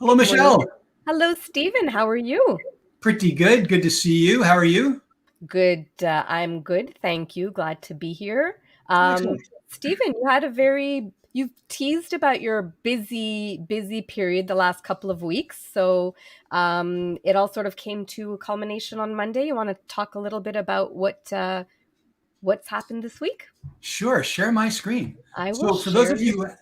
Hello, Michelle. Hello, Stephen. How are you? Pretty good. Good to see you. How are you? Good. I'm good. Thank you. Glad to be here. Um, Excellent. Stephen, you've teased about your busy period the last couple of weeks. So it all sort of came to a culmination on Monday. You want to talk a little bit about what's happened this week? Sure. Share my screen. I will So, for those share of your. you who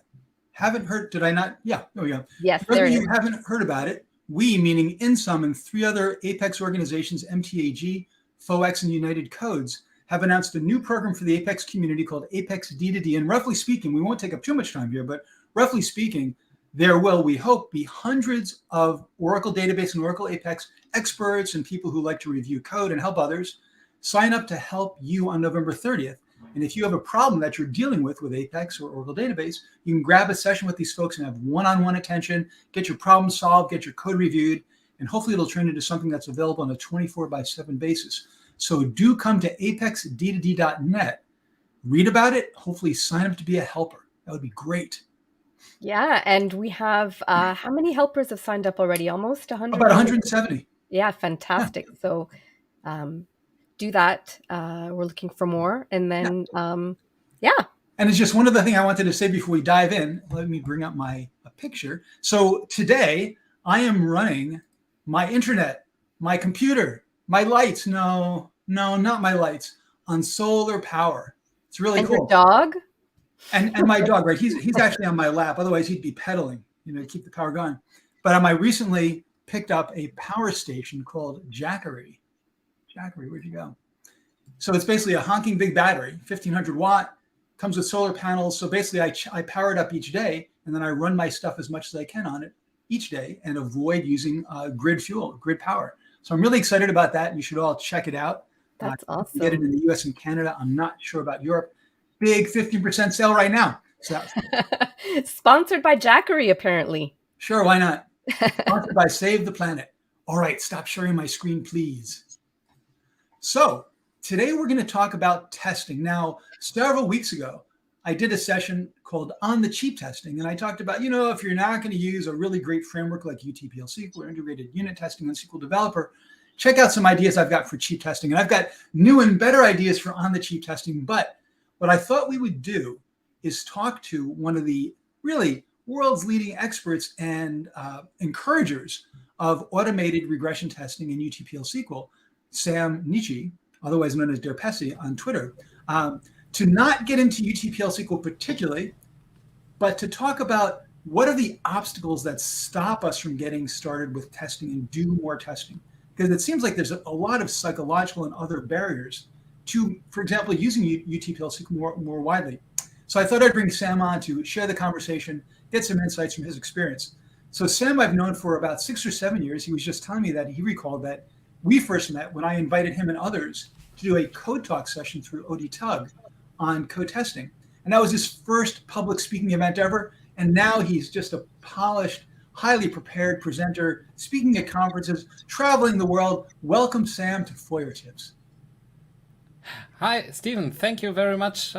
haven't heard, did I not? Yeah, there we go. Yes, For those there of it you is. who haven't heard about it, we, meaning InSum and three other Apex organizations, MTAG, FOEX, and United Codes, have announced a new program for the Apex community called Apex D2D. And roughly speaking, we won't take up too much time here, but roughly speaking, there will, we hope, be hundreds of Oracle database and Oracle Apex experts and people who like to review code and help others sign up to help you on November 30th. And if you have a problem that you're dealing with Apex or Oracle database, you can grab a session with these folks and have one-on-one attention, get your problem solved, get your code reviewed, and hopefully it'll turn into something that's available on a 24/7 basis. So do come to apexd2d.net, read about it, hopefully sign up to be a helper. That would be great. Yeah, and we have how many helpers have signed up already? Almost 100. About 170. Yeah, Yeah, fantastic. So um, do that. We're looking for more. And yeah. then, yeah. And it's just one other thing I wanted to say before we dive in. Let me bring up my picture. So today I am running my internet, my computer, my lights. No, not my lights, on solar power. It's really And your cool. dog? And my dog, right? He's actually on my lap. Otherwise, he'd be pedaling, to keep the power going. But I recently picked up a power station called Jackery. Jackery, where'd you go? So it's basically a honking big battery, 1500 watt, comes with solar panels. So basically, I power it up each day, and then I run my stuff as much as I can on it each day and avoid using grid fuel, grid power. So I'm really excited about that. You should all check it out. That's You can get it awesome. in the US and Canada. I'm not sure about Europe. Big 15% sale right now. So Sponsored by Jackery, apparently. sure, why not? Sponsored by Save the Planet. All right, stop sharing my screen, please. So today we're going to talk about testing. Now, several weeks ago, I did a session called On the Cheap Testing, and I talked about, if you're not going to use a really great framework like utPLSQL or integrated unit testing on SQL Developer, check out some ideas I've got for cheap testing. And I've got new and better ideas for on the cheap testing. But what I thought we would do is talk to one of the really world's leading experts and encouragers of automated regression testing in utPLSQL, Sam Nitsche, otherwise known as Derpesi on Twitter, to not get into utPLSQL particularly, but to talk about what are the obstacles that stop us from getting started with testing and do more testing. Because it seems like there's a lot of psychological and other barriers to, for example, using utPLSQL more widely. So I thought I'd bring Sam on to share the conversation, get some insights from his experience. So Sam I've known for about 6 or 7 years. He was just telling me that he recalled that we first met when I invited him and others to do a code talk session through ODTUG on code testing. And that was his first public speaking event ever. And now he's just a polished, highly prepared presenter, speaking at conferences, traveling the world. Welcome, Sam, to Feuertips. Hi, Stephen. Thank you very much.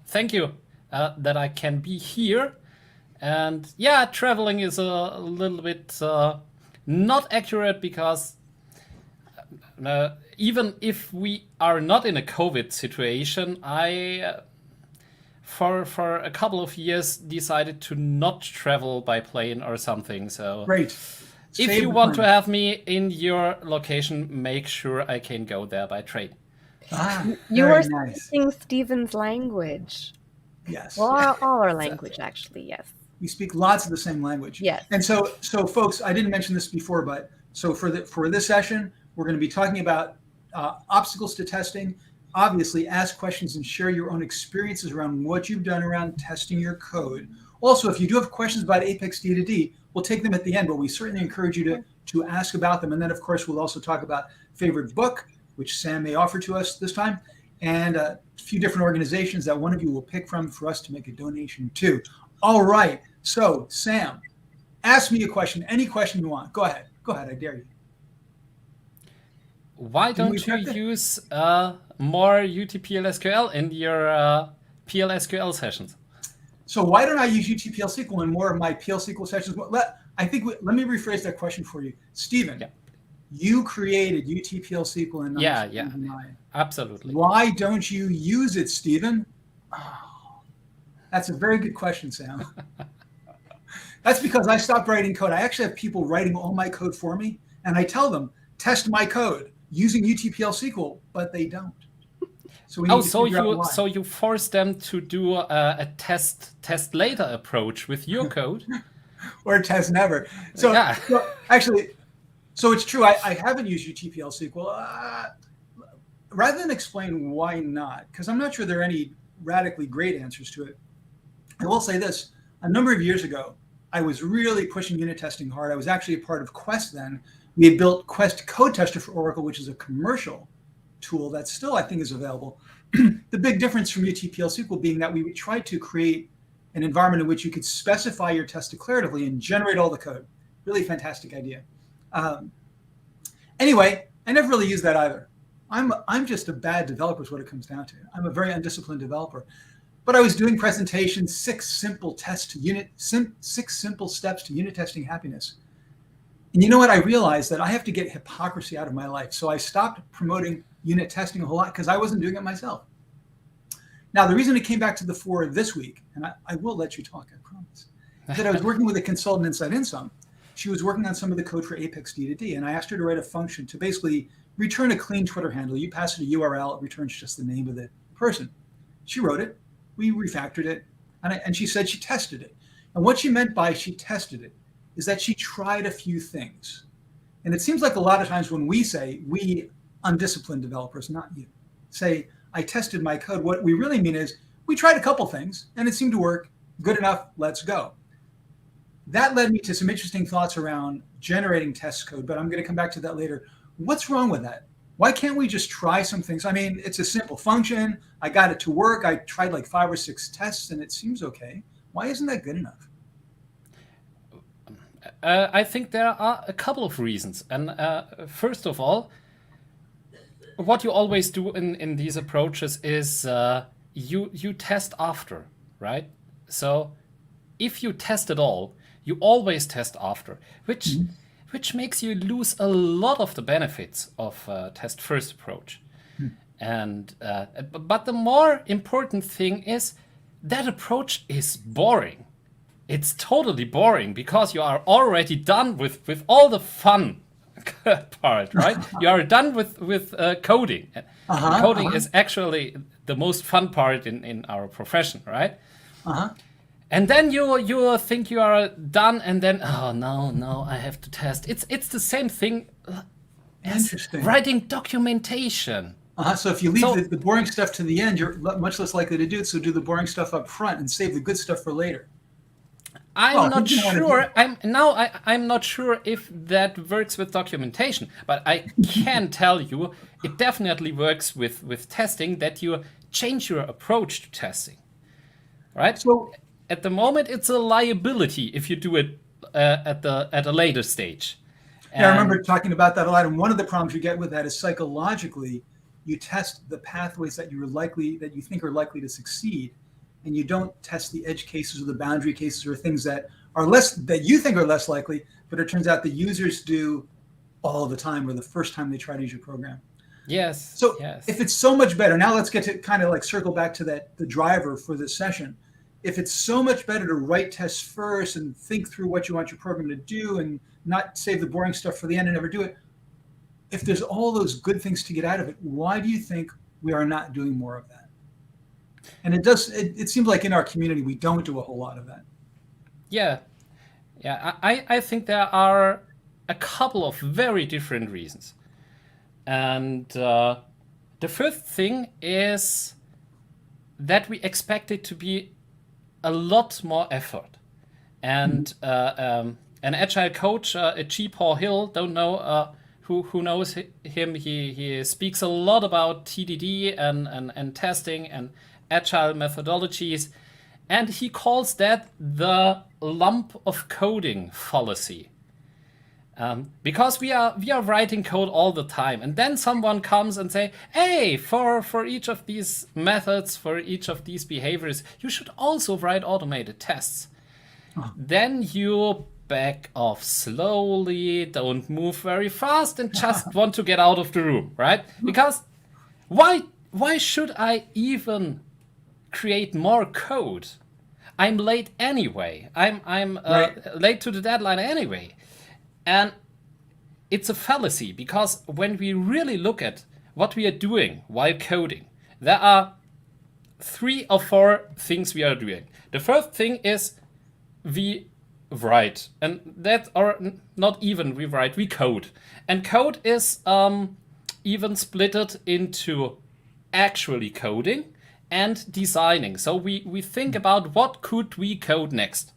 Thank you that I can be here. And yeah, traveling is a little bit not accurate because even if we are not in a COVID situation, I for a couple of years decided to not travel by plane or something. So Great. if you want to have me in your location, make sure I can go there by train. You are Very nice. speaking Stephen's language. Yes. Well, all our language, actually, yes. We speak lots of the same language. Yes. And so folks, I didn't mention this before, but so for this session, we're going to be talking about obstacles to testing. Obviously, ask questions and share your own experiences around what you've done around testing your code. Also, if you do have questions about Apex D2D, we'll take them at the end, but we certainly encourage you to ask about them. And then, of course, we'll also talk about favorite book, which Sam may offer to us this time, and a few different organizations that one of you will pick from for us to make a donation to. All right. So, Sam, ask me a question, any question you want. Go ahead. I dare you. Why don't you use more utPLSQL in your PLSQL sessions? So why don't I use utPLSQL in more of my PL SQL sessions? I think let me rephrase that question for you, Stephen. Yeah. You created utPLSQL in 1999. Absolutely. Why don't you use it, Stephen? Oh, that's a very good question, Sam. That's because I stopped writing code. I actually have people writing all my code for me, and I tell them, test my code using utPLSQL, but they don't. So we need to figure out why. So you force them to do a test later approach with your code, or test never. So yeah. So it's true. I haven't used utPLSQL. Rather than explain why not, because I'm not sure there are any radically great answers to it, I will say this. A number of years ago, I was really pushing unit testing hard. I was actually a part of Quest then. We had built Quest Code Tester for Oracle, which is a commercial tool that still, I think, is available. The big difference from utPLSQL being that we tried to create an environment in which you could specify your test declaratively and generate all the code. Really fantastic idea. Anyway, I never really used that either. I'm just a bad developer is what it comes down to. I'm a very undisciplined developer. But I was doing presentations, 6 simple steps to unit testing happiness. And you know what? I realized that I have to get hypocrisy out of my life. So I stopped promoting unit testing a whole lot because I wasn't doing it myself. Now, the reason it came back to the fore this week, and I will let you talk, I promise, is that I was working with a consultant inside InSum. She was working on some of the code for Apex D2D, and I asked her to write a function to basically return a clean Twitter handle. You pass it a URL, it returns just the name of the person. She wrote it. We refactored it, and she said she tested it. And what she meant by she tested it is that she tried a few things. And it seems like a lot of times when we say, we undisciplined developers, not you, say, I tested my code, what we really mean is we tried a couple things and it seemed to work, good enough, let's go. That led me to some interesting thoughts around generating test code, but I'm going to come back to that later. What's wrong with that? Why can't we just try some things? I mean, it's a simple function. I got it to work. I tried like 5 or 6 tests and it seems okay. Why isn't that good enough? I think there are a couple of reasons. And first of all, what you always do in these approaches is you test after, right? So if you test at all, you always test after, which makes you lose a lot of the benefits of test first approach. And but the more important thing is that approach is boring. It's totally boring because you are already done with all the fun part, right? You are done with coding. Coding is actually the most fun part in our profession, right? And then you think you are done, and then oh no, I have to test. It's the same thing as writing documentation. So if you leave the boring stuff to the end, you're much less likely to do it. So do the boring stuff up front and save the good stuff for later. I'm not sure. I'm not sure if that works with documentation, but I can tell you it definitely works with testing. That you change your approach to testing, right? So at the moment, it's a liability if you do it at a later stage. Yeah, I remember talking about that a lot. And one of the problems you get with that is psychologically, you test the pathways that you think are likely to succeed, and you don't test the edge cases or the boundary cases or things that you think are less likely, but it turns out the users do all the time or the first time they try to use your program. Yes. So yes. If it's so much better, now let's get to kind of like circle back to the driver for this session. If it's so much better to write tests first and think through what you want your program to do and not save the boring stuff for the end and never do it, if there's all those good things to get out of it, why do you think we are not doing more of that? And it seems like in our community, we don't do a whole lot of that. Yeah. I think there are a couple of very different reasons. And the first thing is that we expect it to be a lot more effort. And an agile coach, G. Paul Hill, don't know who knows him. He speaks a lot about TDD and testing and agile methodologies, and he calls that the lump of coding fallacy. Because we are writing code all the time, and then someone comes and say, hey, for each of these methods, for each of these behaviors, you should also write automated tests. Then you back off slowly, don't move very fast, and just want to get out of the room, right? Because why should I even create more code? I'm late anyway. I'm late to the deadline anyway. And it's a fallacy, because when we really look at what we are doing while coding, there are 3 or 4 things we are doing. The first thing is we write, and that, or not even we write, we code. And code is even splitted into actually coding and designing. So we think about what could we code next.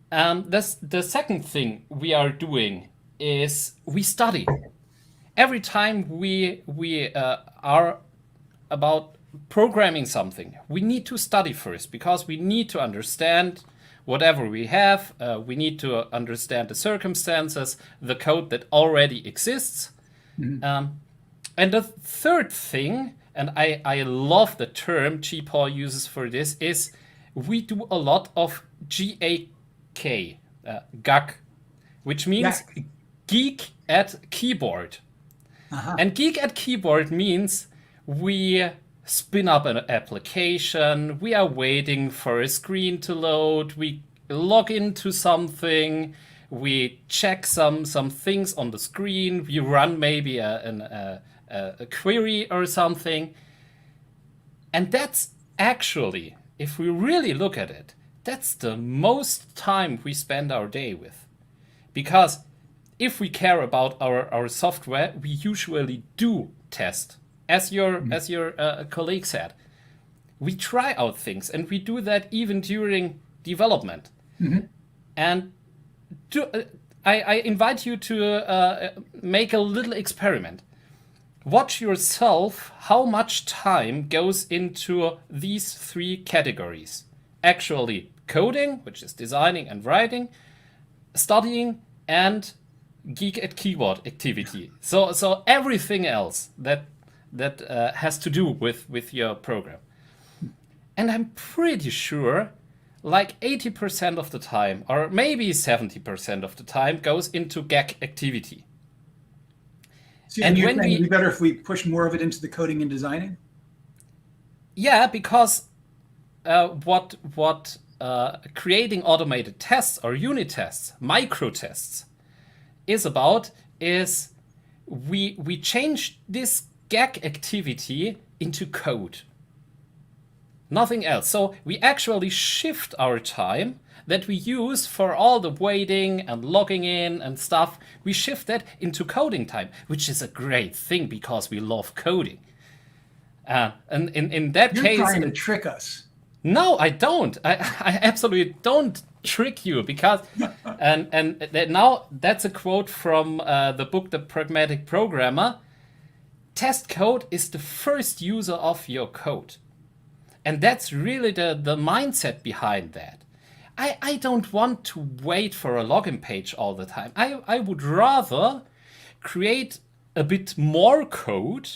The second thing we are doing is we study. Every time we are about programming something, we need to study first, because we need to understand whatever we have. We need to understand the circumstances, the code that already exists. And the third thing, and I love the term Paul uses for this, is we do a lot of GAK, which means geek at keyboard. And geek at keyboard means we spin up an application, we are waiting for a screen to load, we log into something, we check some things on the screen, we run maybe a query or something. And that's actually, if we really look at it, that's the most time we spend our day with. Because if we care about our software, we usually do test. As your colleague said, we try out things, and we do that even during development. And I invite you to make a little experiment. Watch yourself how much time goes into these 3 categories. Actually coding, which is designing and writing, studying, and geek at keyboard activity. So everything else that has to do with your program. And I'm pretty sure like 80% of the time, or maybe 70% of the time, goes into GAC activity. So, and you're saying it'd be better if we push more of it into the coding and designing? Yeah, because what creating automated tests or unit tests, micro tests, is about is we change this GAC activity into code. Nothing else. So we actually shift our time that we use for all the waiting and logging in and stuff. We shift that into coding time, which is a great thing because we love coding. And in that case, you're trying to trick us. No, I don't. I absolutely don't trick you, because and now that's a quote from the book The Pragmatic Programmer. Test code is the first user of your code. And that's really the mindset behind that. I don't want to wait for a login page all the time. I would rather create a bit more code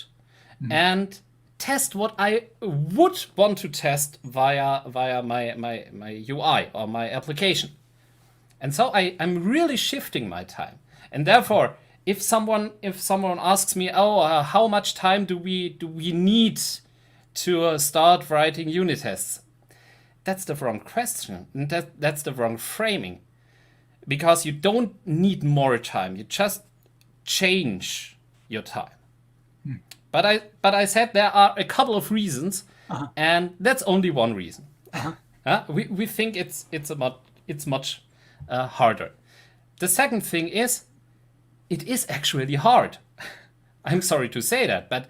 and test what I would want to test via my UI or my application. And so I'm really shifting my time. And therefore, if someone asks me, how much time do we need to start writing unit tests? That's the wrong question. And that's the wrong framing. Because you don't need more time. You just change your time. But I said there are a couple of reasons, and that's only one reason. We think it's much harder. The second thing is, it is actually hard. I'm sorry to say that, but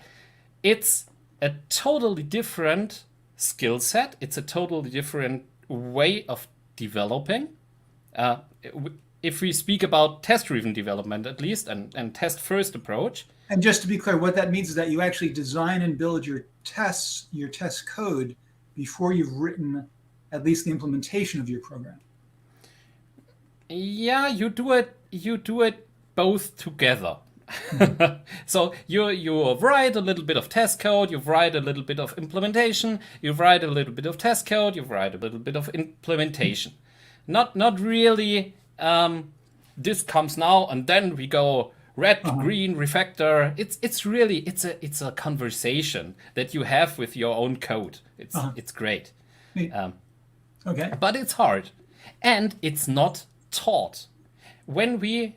it's a totally different skill set. It's a totally different way of developing. If we speak about test-driven development, at least, and test-first approach. And just to be clear, what that means is that you actually design and build your tests, your test code, before you've written at least the implementation of your program. Yeah, you do it both together. So you write a little bit of test code, you write a little bit of implementation, you write a little bit of test code, you write a little bit of implementation. not really. This comes now, and then we go red, green, refactor. It's a conversation that you have with your own code. It's great. Okay. But it's hard, and it's not taught. When we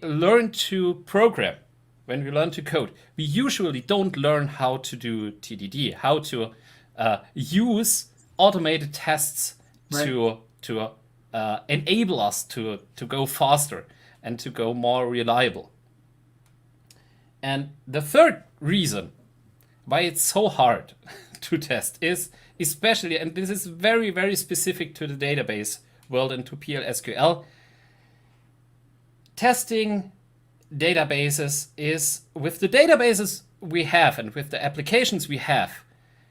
learn to program, when we learn to code, we usually don't learn how to do TDD, how to use automated tests to enable us to go faster and to go more reliable. And the third reason why it's so hard to test is especially, and this is very, very specific to the database world and to PLSQL, testing databases is, with the databases we have and with the applications we have,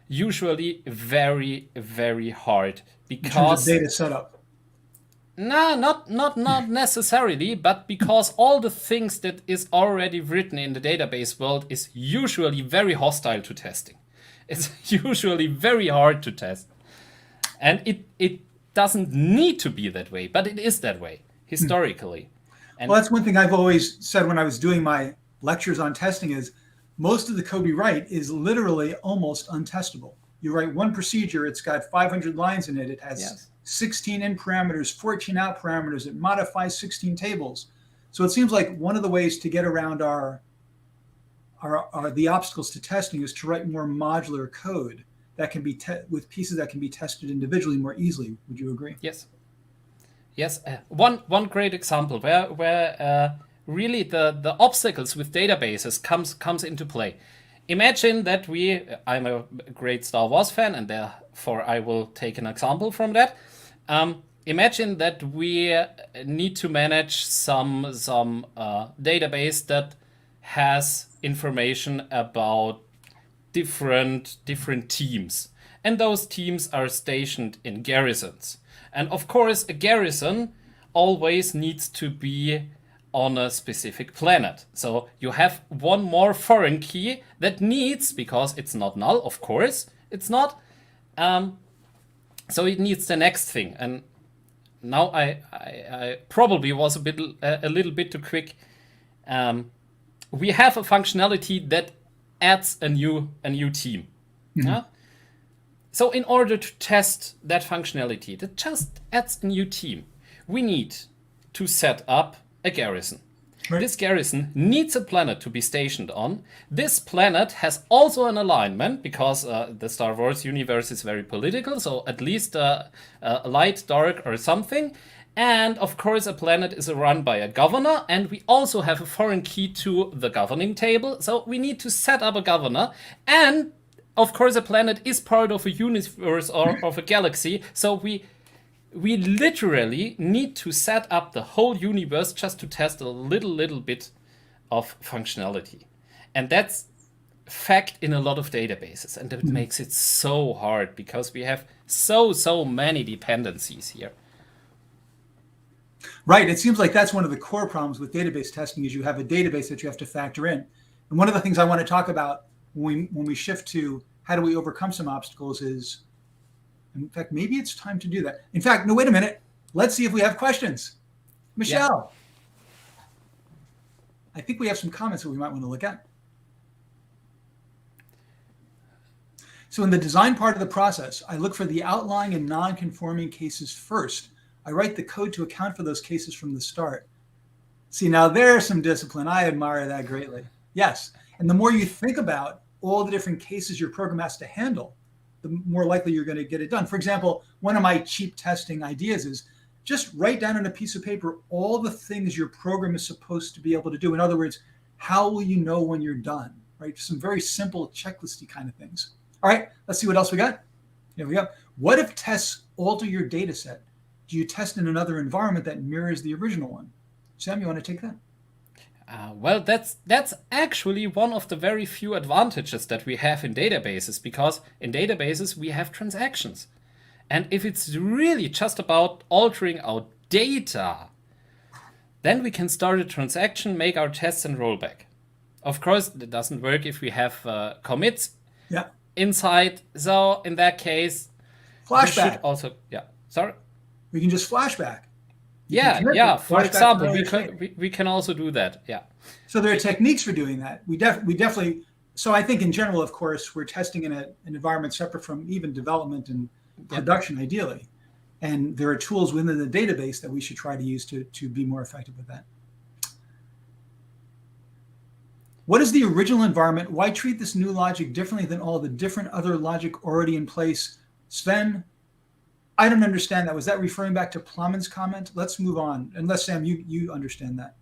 usually very, very hard because in terms of data setup. No, not necessarily, but because all the things that is already written in the database world is usually very hostile to testing. It's usually very hard to test. And it doesn't need to be that way, but it is that way historically. And well, that's one thing I've always said when I was doing my lectures on testing is most of the code we write is literally almost untestable. You write one procedure, it's got 500 lines in it. It has 16 in parameters, 14 out parameters. It modifies 16 tables. So it seems like one of the ways to get around the obstacles to testing is to write more modular code that can be with pieces that can be tested individually more easily. Would you agree? Yes. One great example where really the obstacles with databases comes into play. Imagine that I'm a great Star Wars fan, and therefore I will take an example from that. Imagine that we need to manage some database that has information about different teams, and those teams are stationed in garrisons. And of course, a garrison always needs to be on a specific planet. So you have one more foreign key that needs, because it's not null, of course, it's not. So it needs the next thing. And now I probably was a little bit too quick. We have a functionality that adds a new team. Mm-hmm. Yeah? So in order to test that functionality that just adds a new team, we need to set up a garrison. Right. This garrison needs a planet to be stationed on. This planet has also an alignment because the Star Wars universe is very political, so at least light, dark, or something. And of course, a planet is run by a governor, and we also have a foreign key to the governing table. So we need to set up a governor, and of course, a planet is part of a universe or of a galaxy. So we literally need to set up the whole universe just to test a little bit of functionality. And that's fact in a lot of databases. And that makes it so hard because we have so many dependencies here. Right. It seems like that's one of the core problems with database testing is you have a database that you have to factor in. And one of the things I want to talk about when we shift to how do we overcome some obstacles is, in fact, maybe it's time to do that. In fact, no, wait a minute. Let's see if we have questions. Michelle. Yeah. I think we have some comments that we might want to look at. So in the design part of the process, I look for the outlying and non-conforming cases first. I write the code to account for those cases from the start. See, now there's some discipline. I admire that greatly. Yes. And the more you think about all the different cases your program has to handle, the more likely you're going to get it done. For example, one of my cheap testing ideas is just write down on a piece of paper all the things your program is supposed to be able to do. In other words, how will you know when you're done, right? Some very simple checklisty kind of things. All right, let's see what else we got. Here we go. What if tests alter your data set? Do you test in another environment that mirrors the original one? Sam, you want to take that? Well, that's actually one of the very few advantages that we have in databases, because in databases we have transactions. And if it's really just about altering our data, then we can start a transaction, make our tests, and roll back. Of course, it doesn't work if we have commits inside. So in that case, flashback. should also, sorry. We can just flashback. Yeah. For Flashback example, to earlier we can also do that. Yeah. So there are techniques for doing that. We definitely. So I think in general, of course, we're testing in an environment separate from even development and production, ideally. And there are tools within the database that we should try to use to be more effective with that. What is the original environment? Why treat this new logic differently than all the different other logic already in place? Sven, I don't understand that. Was that referring back to Plumman's comment? Let's move on. Unless, Sam, you understand that.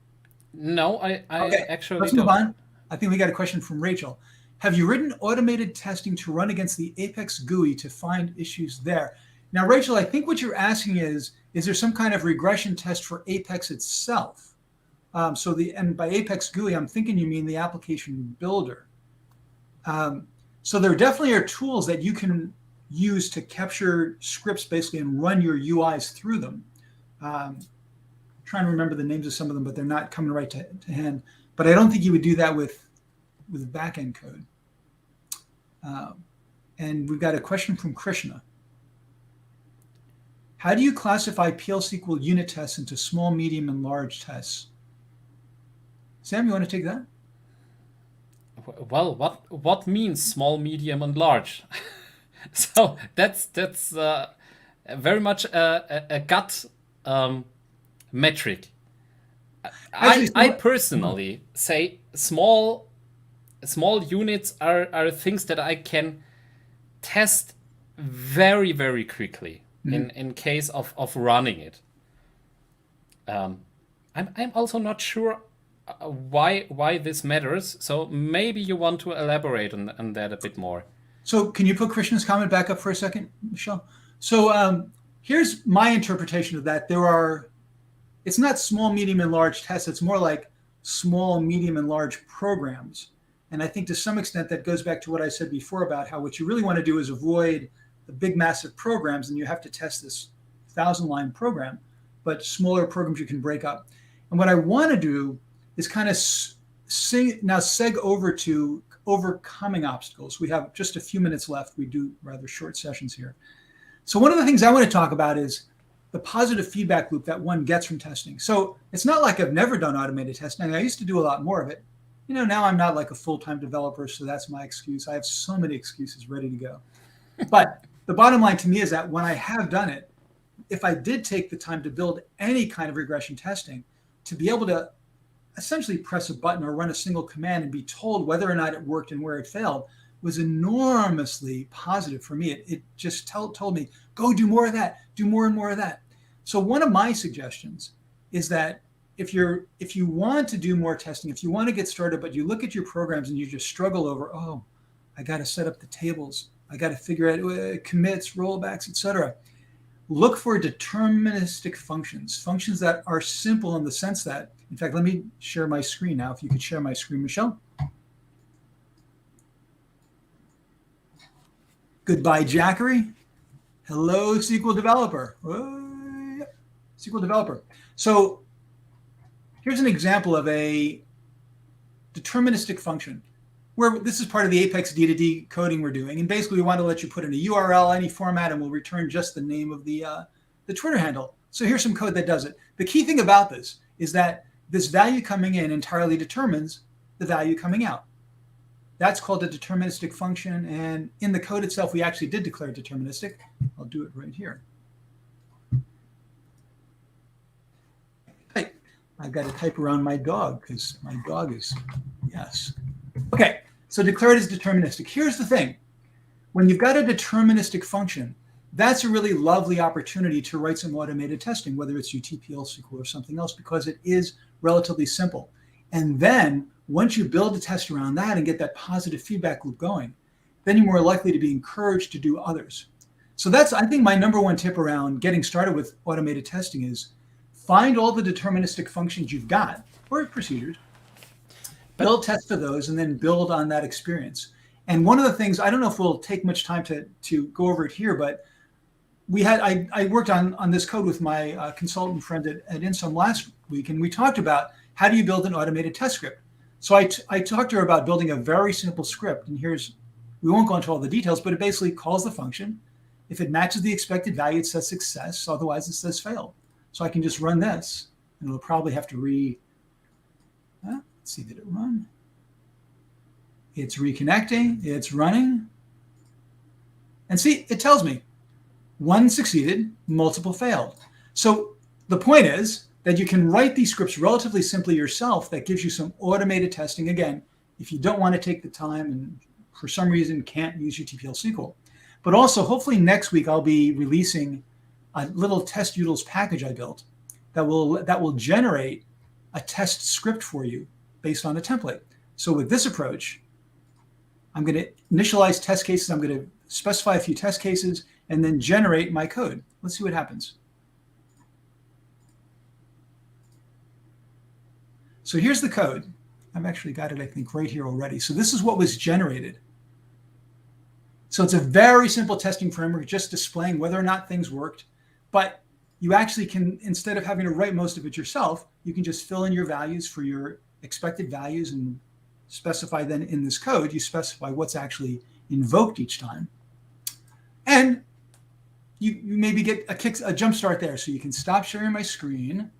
No, I Okay, actually let's don't. move on. I think we got a question from Rachel. Have you written automated testing to run against the Apex GUI to find issues there? Now, Rachel, I think what you're asking is there some kind of regression test for Apex itself? And by Apex GUI, I'm thinking you mean the application builder. So there definitely are tools that you can use to capture scripts basically and run your UIs through them. Trying to remember the names of some of them, but they're not coming right to hand. But I don't think you would do that with backend code. And we've got a question from Krishna. How do you classify PL/SQL unit tests into small, medium, and large tests? Sam, you want to take that? Well, what means small, medium, and large? So that's very much a gut metric. Actually, I personally say small units are things that I can test very, very quickly in case of running it. I'm also not sure why this matters. So maybe you want to elaborate on that a bit more. So can you put Krishna's comment back up for a second, Michelle? So here's my interpretation of that. It's not small, medium, and large tests. It's more like small, medium, and large programs. And I think to some extent that goes back to what I said before about how what you really want to do is avoid the big, massive programs, and you have to test this 1,000-line program, but smaller programs you can break up. And what I want to do is kind of seg over to overcoming obstacles. We have just a few minutes left. We do rather short sessions here. So one of the things I want to talk about is the positive feedback loop that one gets from testing. So it's not like I've never done automated testing. I used to do a lot more of it. Now I'm not like a full-time developer, so that's my excuse. I have so many excuses ready to go. But the bottom line to me is that when I have done it, if I did take the time to build any kind of regression testing, to be able to essentially press a button or run a single command and be told whether or not it worked and where it failed was enormously positive for me. It just told me, go do more of that, do more and more of that. So one of my suggestions is that if you want to do more testing, if you want to get started, but you look at your programs and you just struggle over, oh, I got to set up the tables, I got to figure out commits, rollbacks, etc. Look for deterministic functions that are simple in the sense that, in fact, let me share my screen now. If you could share my screen, Michelle. Goodbye, Jackery. Hello, SQL developer. SQL developer. So here's an example of a deterministic function where this is part of the Apex D2D coding we're doing. And basically, we want to let you put in a URL, any format, and we'll return just the name of the Twitter handle. So here's some code that does it. The key thing about this is that this value coming in entirely determines the value coming out. That's called a deterministic function. And in the code itself, we actually did declare deterministic. I'll do it right here. Hey, I've got to type around my dog because my dog is, yes. Okay, so declared as deterministic. Here's the thing. When you've got a deterministic function, that's a really lovely opportunity to write some automated testing, whether it's utPLSQL or something else, because it is relatively simple. And then once you build a test around that and get that positive feedback loop going, then you're more likely to be encouraged to do others. So that's, I think, my number one tip around getting started with automated testing is find all the deterministic functions you've got, or procedures, build tests for those, and then build on that experience. And one of the things, I don't know if we'll take much time to go over it here, but I worked on this code with my consultant friend at Insom last week, and we talked about how do you build an automated test script. So I talked to her about building a very simple script, and we won't go into all the details, but it basically calls the function, If it matches the expected value, it says success. Otherwise, it says failed. So I can just run this, and it'll probably have to let's see, did it run? It's reconnecting. It's running. And see, it tells me 1 succeeded, multiple failed. So the point is that you can write these scripts relatively simply yourself. That gives you some automated testing. Again, if you don't want to take the time and for some reason can't use utPLSQL. But also, hopefully next week, I'll be releasing a little test utils package I built that will generate a test script for you based on a template. So with this approach, I'm going to initialize test cases. I'm going to specify a few test cases and then generate my code. Let's see what happens. So here's the code. I've actually got it, I think, right here already. So this is what was generated. So it's a very simple testing framework, just displaying whether or not things worked. But you actually can, instead of having to write most of it yourself, you can just fill in your values for your expected values and specify then in this code, you specify what's actually invoked each time. And you maybe get a jump start there. So you can stop sharing my screen.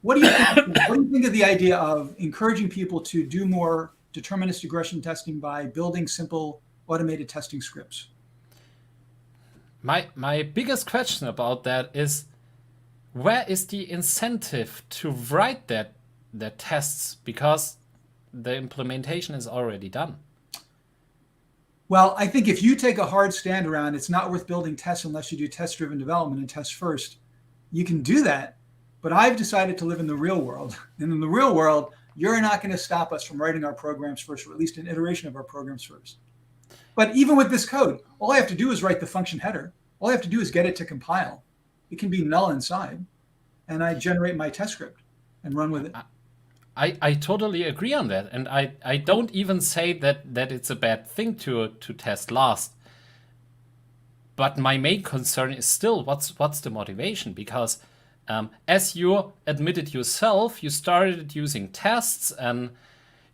What do you think of the idea of encouraging people to do more deterministic regression testing by building simple automated testing scripts? My biggest question about that is, where is the incentive to write that tests, because the implementation is already done? Well, I think if you take a hard stand around, it's not worth building tests unless you do test-driven development and test first. You can do that, but I've decided to live in the real world. And in the real world, you're not going to stop us from writing our programs first, or at least an iteration of our programs first. But even with this code, all I have to do is write the function header. All I have to do is get it to compile. It can be null inside, and I generate my test script and run with it. I totally agree on that. And I don't even say that it's a bad thing to test last. But my main concern is still what's the motivation? Because as you admitted yourself, you started using tests and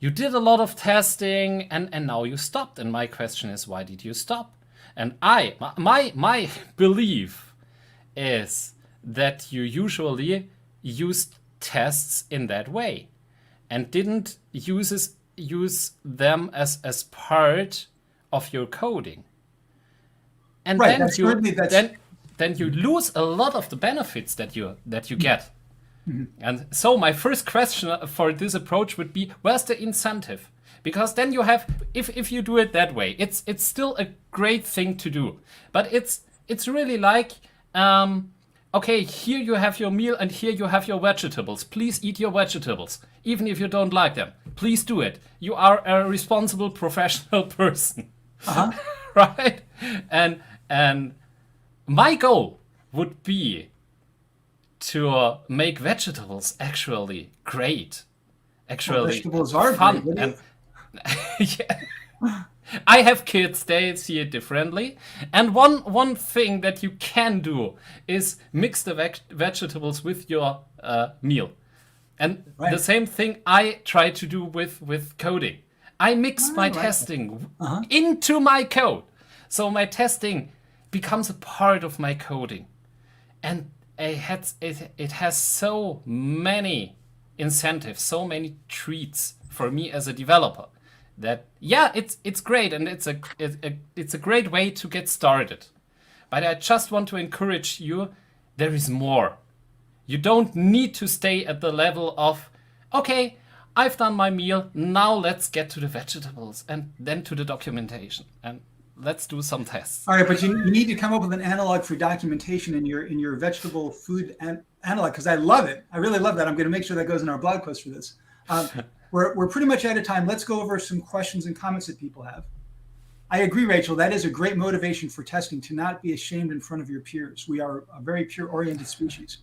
you did a lot of testing and now you stopped. And my question is, why did you stop? And my belief is that you usually used tests in that way and didn't use them as part of your coding. And right, then you lose a lot of the benefits that you get. Mm-hmm. And so my first question for this approach would be, where's the incentive? Because then you have, if you do it that way, it's still a great thing to do. But it's really like, okay, here you have your meal and here you have your vegetables. Please eat your vegetables, even if you don't like them. Please do it. You are a responsible professional person. Uh-huh. Right? And my goal would be to make vegetables actually great. Actually, vegetables are fun. Great. And yeah. I have kids, they see it differently. And one thing that you can do is mix the vegetables with your meal. And right. The same thing I try to do with coding. I mix my testing into my code. So my testing becomes a part of my coding. And it has so many incentives, so many treats for me as a developer. That it's great, and it's a great way to get started. But I just want to encourage you, there is more. You don't need to stay at the level of, okay, I've done my meal, now let's get to the vegetables and then to the documentation and let's do some tests. All right, but you need to come up with an analog for documentation in your vegetable food analog, because I love it. I really love that. I'm going to make sure that goes in our blog post for this. We're pretty much out of time. Let's go over some questions and comments that people have. I agree, Rachel. That is a great motivation for testing, to not be ashamed in front of your peers. We are a very peer-oriented species.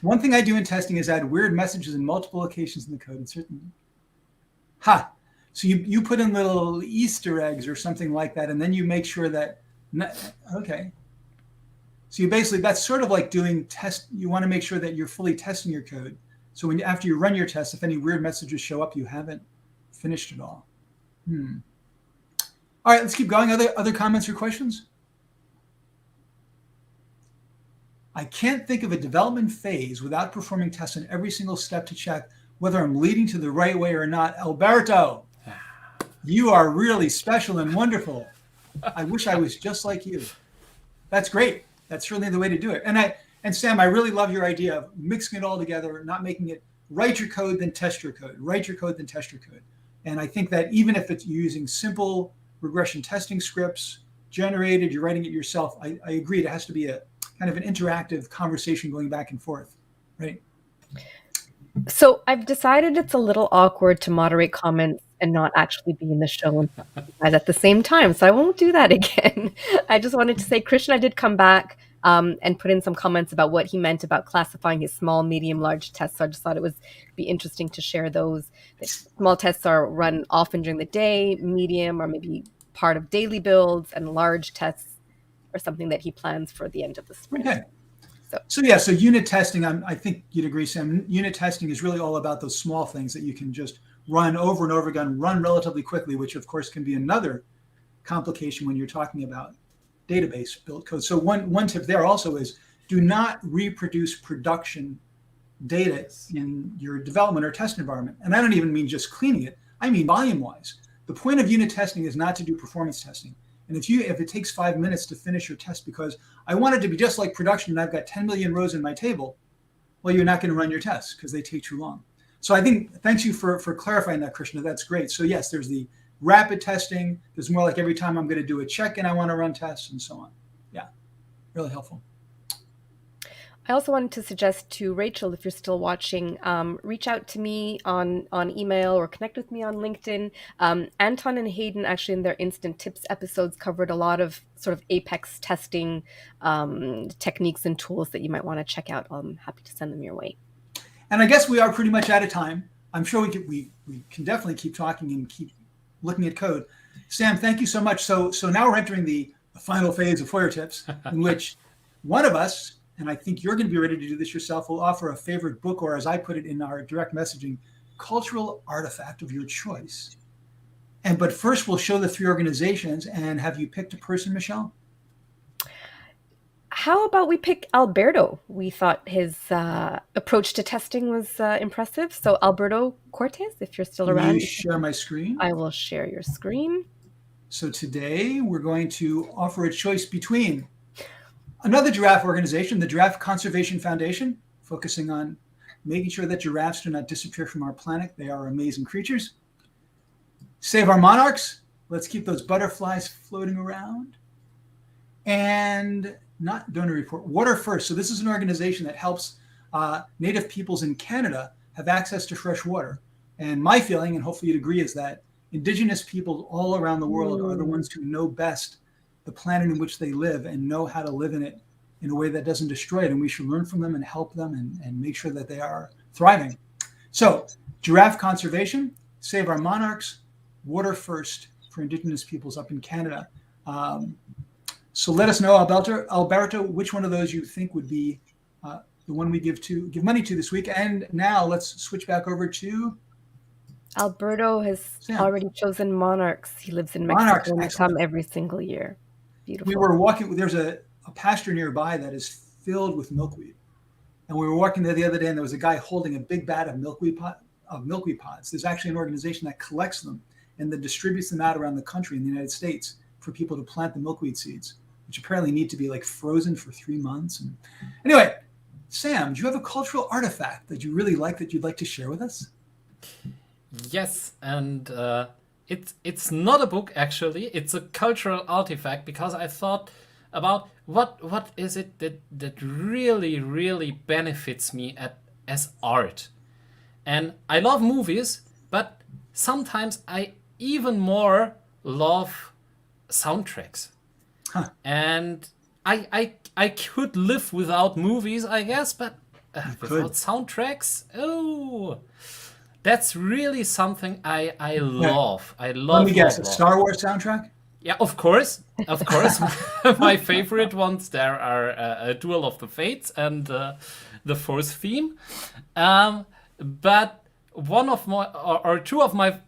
One thing I do in testing is add weird messages in multiple locations in the code. And certainly, so you put in little Easter eggs or something like that, and then you make sure that, okay. So you basically, that's sort of like doing test. You want to make sure that you're fully testing your code. So after you run your test, if any weird messages show up, you haven't finished it all. All right, let's keep going. Other comments or questions? I can't think of a development phase without performing tests on every single step to check whether I'm leading to the right way or not. Alberto, you are really special and wonderful. I wish I was just like you. That's great. That's certainly the way to do it. And Sam, I really love your idea of mixing it all together, not making it write your code, then test your code, write your code, then test your code. And I think that even if it's using simple regression testing scripts generated, you're writing it yourself, I agree it has to be a kind of an interactive conversation going back and forth, right? So I've decided it's a little awkward to moderate comments and not actually be in the show and guys at the same time. So I won't do that again. I just wanted to say Krishna did come back and put in some comments about what he meant about classifying his small, medium, large tests. So I just thought it would be interesting to share those. The small tests are run often during the day, medium or maybe part of daily builds, and large tests are something that he plans for the end of the sprint. Okay. So unit testing, I think you'd agree, Sam, unit testing is really all about those small things that you can just run over and over again, run relatively quickly, which of course can be another complication when you're talking about database build code. So one tip there also is do not reproduce production data in your development or test environment. And I don't even mean just cleaning it. I mean volume-wise. The point of unit testing is not to do performance testing. And if it takes 5 minutes to finish your test because I want it to be just like production and I've got 10 million rows in my table, well, you're not going to run your tests because they take too long. So I think, thanks you for clarifying that, Krishna. That's great. So yes, there's the rapid testing. There's more like every time I'm going to do a check-in, I want to run tests and so on. Yeah, really helpful. I also wanted to suggest to Rachel, if you're still watching, reach out to me on email or connect with me on LinkedIn. Anton and Hayden actually in their Instant Tips episodes covered a lot of sort of Apex testing techniques and tools that you might want to check out. I'm happy to send them your way. And I guess we are pretty much out of time. I'm sure we can definitely keep talking and keep looking at code. Sam, thank you so much. So now we're entering the final phase of Feuertips, in which one of us, and I think you're going to be ready to do this yourself, will offer a favorite book, or as I put it in our direct messaging, cultural artifact of your choice. But first, we'll show the 3 organizations. And have you picked a person, Michelle? How about we pick Alberto? We thought his approach to testing was impressive. So Alberto Cortes, if you're still around. Can you share my screen? I will share your screen. So today we're going to offer a choice between another giraffe organization, the Giraffe Conservation Foundation, focusing on making sure that giraffes do not disappear from our planet. They are amazing creatures. Save Our Monarchs. Let's keep those butterflies floating around. And not Donor Report, Water First. So this is an organization that helps Native peoples in Canada have access to fresh water. And my feeling, and hopefully you'd agree, is that Indigenous people all around the world are the ones who know best the planet in which they live and know how to live in it in a way that doesn't destroy it. And we should learn from them and help them and make sure that they are thriving. So giraffe conservation, Save Our Monarchs, Water First for Indigenous peoples up in Canada. So let us know, Alberto, which one of those you think would be the one we give money to this week. And now let's switch back over to Alberto has Sam. already chosen Monarchs. He lives in Mexico and they come every single year. Beautiful. We were walking, there's a pasture nearby that is filled with milkweed. And we were walking there the other day and there was a guy holding a big bat of milkweed pods. There's actually an organization that collects them and then distributes them out around the country in the United States for people to plant the milkweed seeds, which apparently need to be like frozen for 3 months. And anyway, Sam, do you have a cultural artifact that you really like that you'd like to share with us? Yes, and it's not a book actually. It's a cultural artifact because I thought about what is it that really benefits me as art. And I love movies, but sometimes I even more love soundtracks. Huh. And I could live without movies, I guess, but without soundtracks, that's really something I love. I love. Let me guess, a Star Wars soundtrack? Yeah, of course. My favorite ones there are Duel of the Fates and the Force theme. But one of my or two of my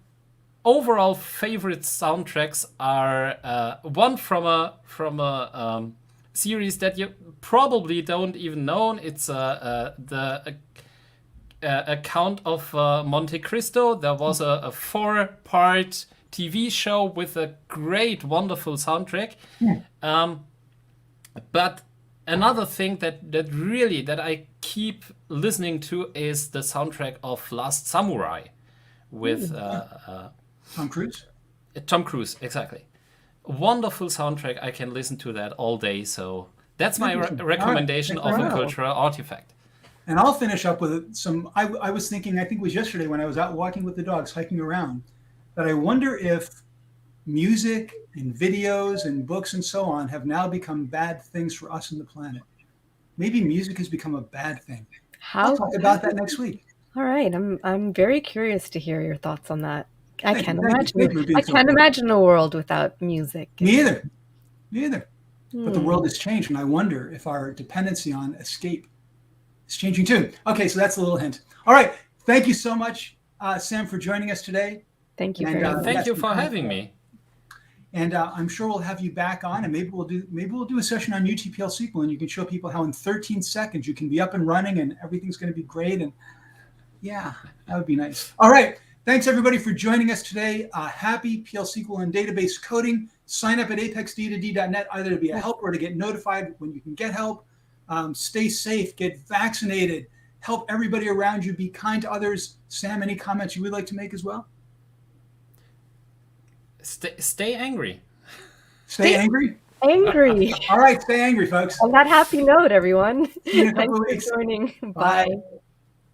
overall favorite soundtracks are one from a series that you probably don't even know. It's the Count of Monte Cristo. There was a 4-part TV show with a great, wonderful soundtrack. But another thing that I keep listening to is the soundtrack of Last Samurai with Tom Cruise. Tom Cruise, exactly. Wonderful soundtrack. I can listen to that all day. So that's my recommendation of a cultural artifact. And I'll finish up with some. I was thinking, I think it was yesterday when I was out walking with the dogs, hiking around, that I wonder if music and videos and books and so on have now become bad things for us and the planet. Maybe music has become a bad thing. I'll talk about that next week. All right. I'm very curious to hear your thoughts on that. I can't imagine a world without music. Me either. But the world has changed, and I wonder if our dependency on escape is changing too. Okay, so that's a little hint. All right. Thank you so much, Sam, for joining us today. Thank you. Thank you for having me. And I'm sure we'll have you back on, and maybe we'll do a session on utPLSQL, and you can show people how in 13 seconds you can be up and running, and everything's going to be great. And yeah, that would be nice. All right, thanks everybody for joining us today. Happy PL/SQL and database coding. Sign up at apexd2d.net either to be a helper or to get notified when you can get help. Stay safe, get vaccinated, help everybody around you, be kind to others. Sam, any comments you would like to make as well? Stay angry. Stay angry? Angry. All right, stay angry, folks. On that happy note, everyone. See you in a Thanks couple of for weeks. joining. Bye. Bye.